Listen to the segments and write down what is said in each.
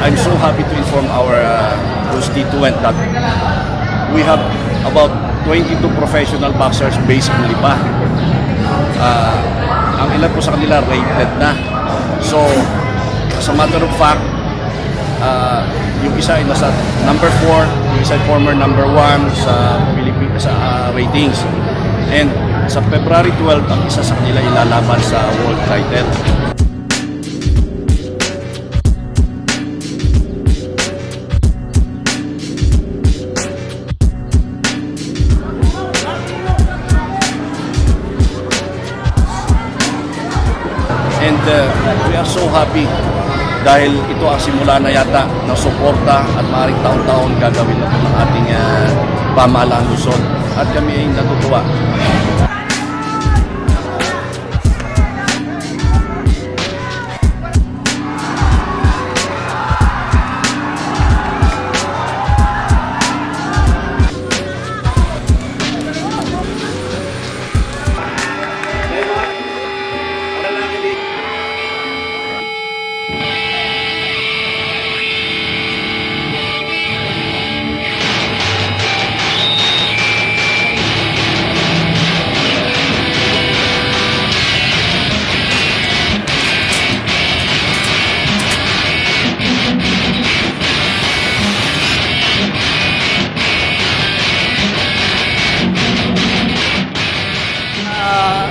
I'm so happy to inform our constituent that we have about 22 professional boxers based in Lipa. Ang ilan po sa kanila rated na. So, as a matter of fact, yung isa ay nasa number 4, yung isa ay former number 1 sa Pilipinas sa ratings. And sa February 12, ang isa sa kanila ilalaban sa world title. And we are so happy dahil ito ang simula na yata ng suporta at maaaring taon-taon gagawin na ng ating pamahalaan Luzon. At kami ay natutuwa.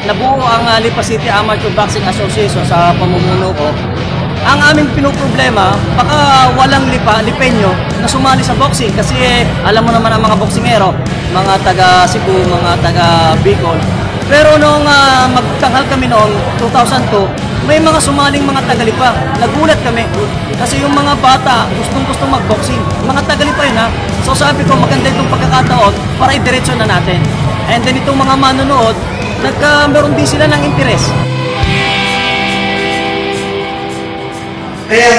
Nabuo ang Lipa City Amateur Boxing Association sa pamumuno ko. Ang aming pinoproblema, baka walang lipenyo na sumali sa boxing kasi alam mo naman ang mga boksingero, mga taga Cebu, mga taga Bicol. Pero nung magtanghal kami noong 2002, may mga sumaling mga taga-Lipa. Nagulat kami kasi yung mga bata gustong mag-boxing. Mga taga-Lipa yun ha. So sabi ko maganda itong pagkakataon para idiretso na natin. And then itong mga manonood, meron din sila ng interes. Kaya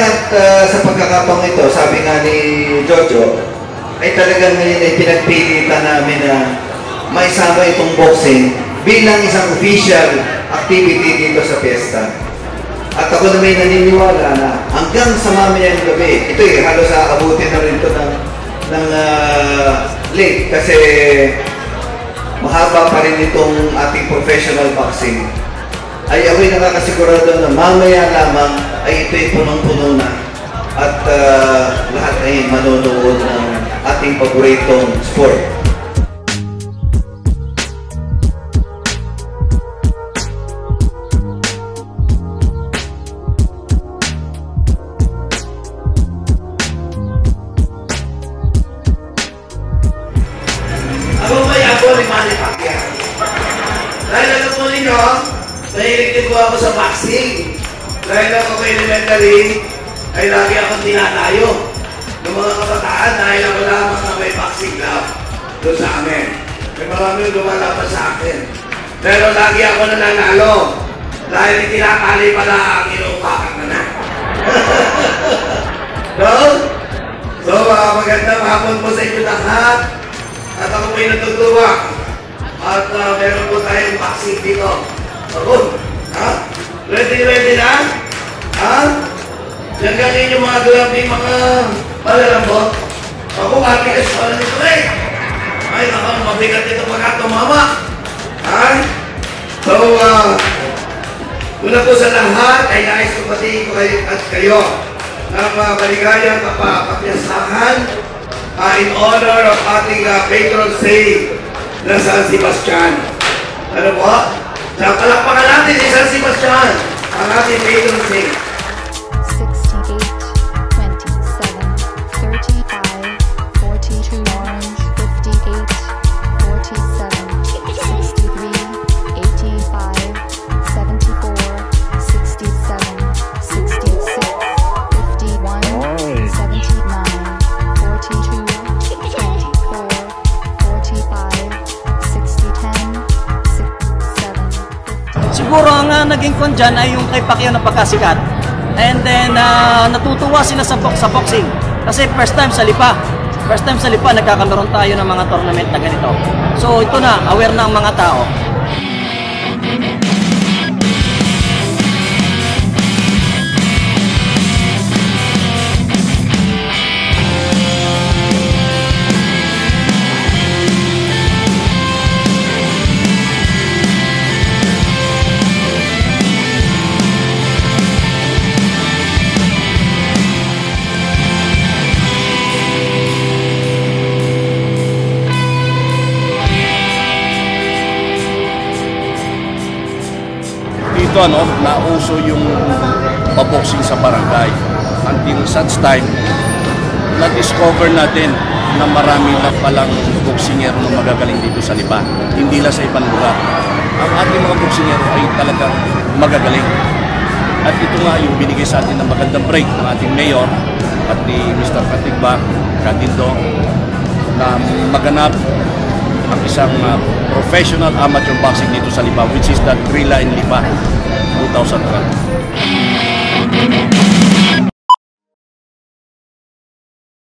sa pagkakataong ito, sabi nga ni Jojo, ay talagang ngayon ay pinagpilitan namin na maisama itong boxing bilang isang official activity dito sa piyesta. At ako na may naniniwala na hanggang sa mamayang gabi, ito halos aabutin na rin ito ng late kasi mahaba pa rin itong ating professional boxing, ay ako'y nakakasigurado na mamaya lamang ay ito'y punong-puno na at lahat ay manonood ng ating paboritong sport. Dahil alam po ninyo, nahilig din po ako sa boxing. Dahil ako kay elementary, ay lagi akong tinatayo ng mga kabataan dahil ako lamang na may boxing club doon sa amin. May maraming lumalaban sa akin. Pero lagi ako nananalo dahil tinatali pala ang inuupakan na na. So, magandang hapon po sa inyo lahat. At ako po'y natutuwa. At meron po tayong boxing dito. Ako, ha? Ready na? Ha? Yan ganin yung mga grabing mga malalambot. Ako, matigas pala nito eh. Ay, ako, mabigat ito pagka tumama. Ha? So, una po sa lahat, ay nais ko pati ko at kayo ng maligayang kapapyasahan in honor of ating patron saint na San Sebastian. Ano po? Sa palakpakan natin si San Sebastian, ang ating patron saint. 68, 27, 35, 42, orange, 58, 47, 63, 85, 74, 67, 66, 51, 79, 42, 24, 45, 60, 10, 6, 7, 50. Siguro ang naging kon dyan ay yung kay Pacquiao na pagkasikat. And then natutuwa sila sa boxing kasi first time sa Lipa nagkakaroon tayo ng mga tournament na ganito. So ito na, aware na ang mga tao. dito, nauso yung paboxing sa barangay. Until such time, na-discover natin na marami na palang boksingero na magagaling dito sa Lipa. Hindi lang sa ibang lugar. Ang ating mga boksingero ay talagang magagaling. At ito nga yung binigay sa atin ng magandang break ng ating mayor at ni Mr. Katigba, Kadindo, na maganap ang isang professional amateur boxing dito sa Lipa, which is the Grilla in Lipa 2012.